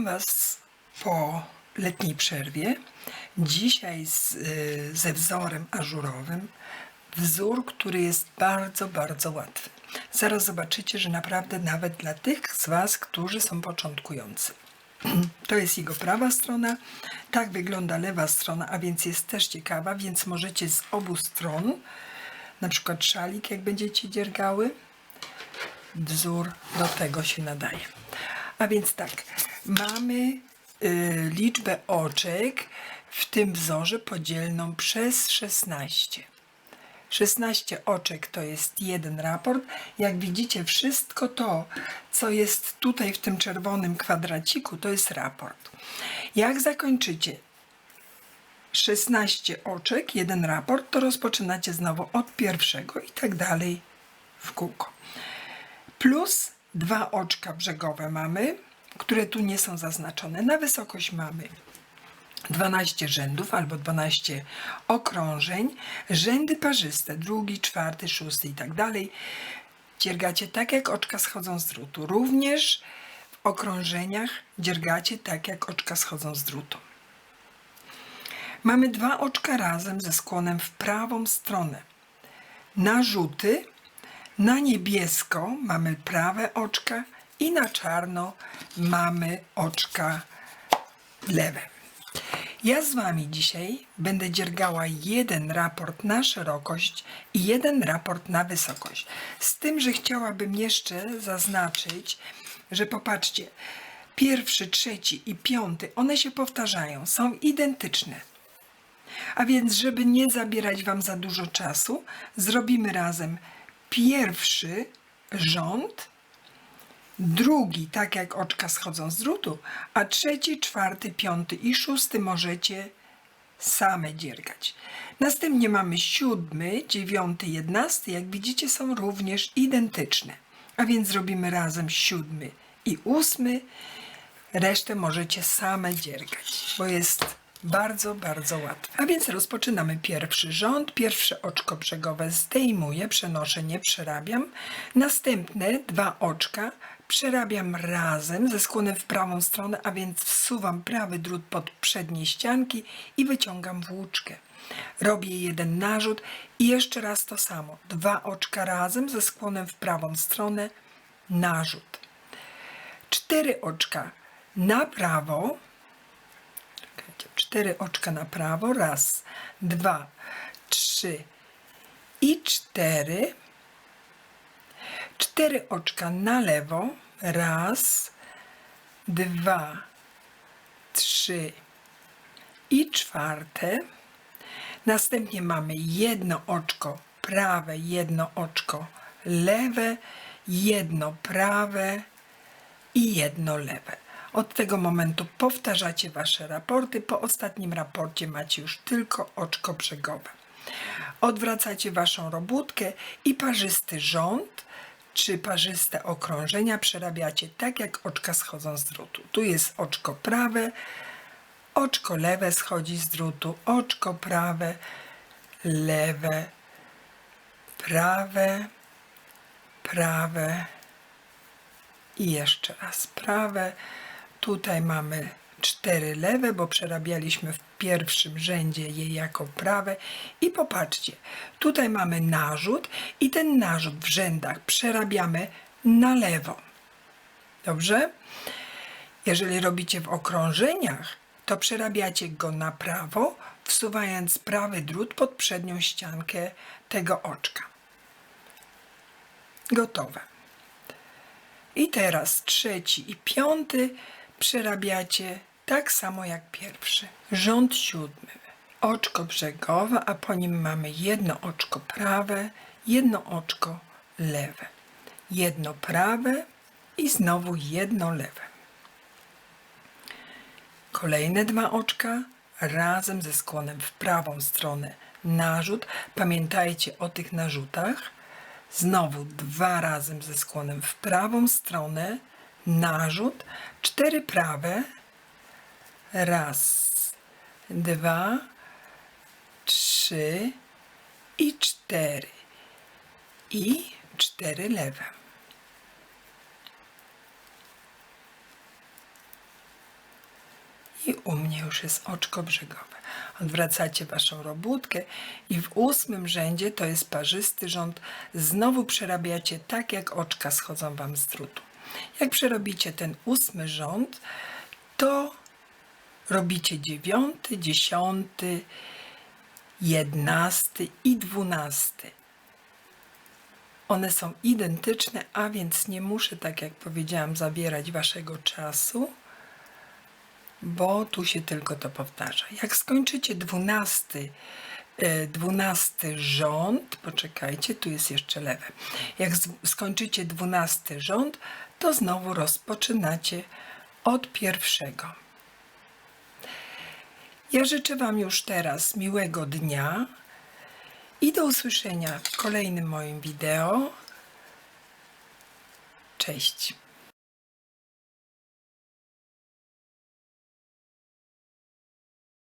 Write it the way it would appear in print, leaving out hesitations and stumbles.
Witam Was po letniej przerwie. Dzisiaj ze wzorem ażurowym. Wzór, który jest bardzo, bardzo łatwy. Zaraz zobaczycie, że naprawdę nawet dla tych z Was, którzy są początkujący. To jest jego prawa strona. Tak wygląda lewa strona, a więc jest też ciekawa, więc możecie z obu stron, na przykład szalik, jak będziecie dziergały, wzór do tego się nadaje. A więc tak, mamy liczbę oczek w tym wzorze podzielną przez 16. 16 oczek to jest jeden raport. Jak widzicie, wszystko to, co jest tutaj w tym czerwonym kwadraciku, to jest raport. Jak zakończycie 16 oczek, jeden raport, to rozpoczynacie znowu od pierwszego i tak dalej w kółko. Plus 2 oczka brzegowe mamy, które tu nie są zaznaczone. Na wysokość mamy 12 rzędów albo 12 okrążeń. Rzędy parzyste, drugi, czwarty, szósty i tak dalej. Dziergacie tak, jak oczka schodzą z drutu. Również w okrążeniach dziergacie tak, jak oczka schodzą z drutu. Mamy 2 oczka razem ze skłonem w prawą stronę. Narzuty. Na niebiesko mamy prawe oczka i na czarno mamy oczka lewe. Ja z Wami dzisiaj będę dziergała jeden raport na szerokość i jeden raport na wysokość. Z tym, że chciałabym jeszcze zaznaczyć, że popatrzcie, pierwszy, trzeci i piąty, one się powtarzają, są identyczne. A więc, żeby nie zabierać Wam za dużo czasu, zrobimy razem pierwszy rząd, drugi, tak jak oczka schodzą z drutu, a trzeci, czwarty, piąty i szósty możecie same dziergać. Następnie mamy 7, 9, 11, jak widzicie, są również identyczne. A więc zrobimy razem 7 i 8. Resztę możecie same dziergać, bo jest bardzo, bardzo łatwe. A więc rozpoczynamy pierwszy rząd. Pierwsze oczko brzegowe zdejmuję, przenoszę, nie przerabiam. Następne 2 oczka przerabiam razem ze skłonem w prawą stronę, a więc wsuwam prawy drut pod przednie ścianki i wyciągam włóczkę. Robię jeden narzut i jeszcze raz to samo. 2 oczka razem ze skłonem w prawą stronę, narzut. 4 oczka na prawo. 4 oczka na prawo, raz, 2, 3 i 4. 4 oczka na lewo, raz, 2, 3 i 4. Następnie mamy jedno oczko prawe, jedno oczko lewe, jedno prawe i jedno lewe. Od tego momentu powtarzacie Wasze raporty. Po ostatnim raporcie macie już tylko oczko brzegowe. Odwracacie Waszą robótkę i parzysty rząd czy parzyste okrążenia przerabiacie tak, jak oczka schodzą z drutu. Tu jest oczko prawe, oczko lewe schodzi z drutu, oczko prawe, lewe, prawe, prawe i jeszcze raz prawe. Tutaj mamy 4 lewe, bo przerabialiśmy w pierwszym rzędzie je jako prawe. I popatrzcie, tutaj mamy narzut i ten narzut w rzędach przerabiamy na lewo. Dobrze? Jeżeli robicie w okrążeniach, to przerabiacie go na prawo, wsuwając prawy drut pod przednią ściankę tego oczka. Gotowe. I teraz trzeci i piąty przerabiacie tak samo jak pierwszy. Rząd 7. Oczko brzegowe, a po nim mamy jedno oczko prawe, jedno oczko lewe. Jedno prawe i znowu jedno lewe. Kolejne 2 oczka razem ze skłonem w prawą stronę. Narzut. Pamiętajcie o tych narzutach. Znowu 2 razem ze skłonem w prawą stronę. Narzut. 4 prawe. Raz, 2, 3 i 4. I 4 lewe. I u mnie już jest oczko brzegowe. Odwracacie waszą robótkę i w 8. rzędzie, to jest parzysty rząd, znowu przerabiacie tak, jak oczka schodzą wam z drutu. Jak przerobicie ten 8. rząd, to robicie 9., 10., 11. i 12. One są identyczne, a więc nie muszę, tak jak powiedziałam, zabierać waszego czasu, bo tu się tylko to powtarza. Jak skończycie 12. Rząd, poczekajcie, tu jest jeszcze lewe. Jak skończycie 12. rząd, to znowu rozpoczynacie od 1. Ja życzę wam już teraz miłego dnia i do usłyszenia w kolejnym moim wideo. Cześć!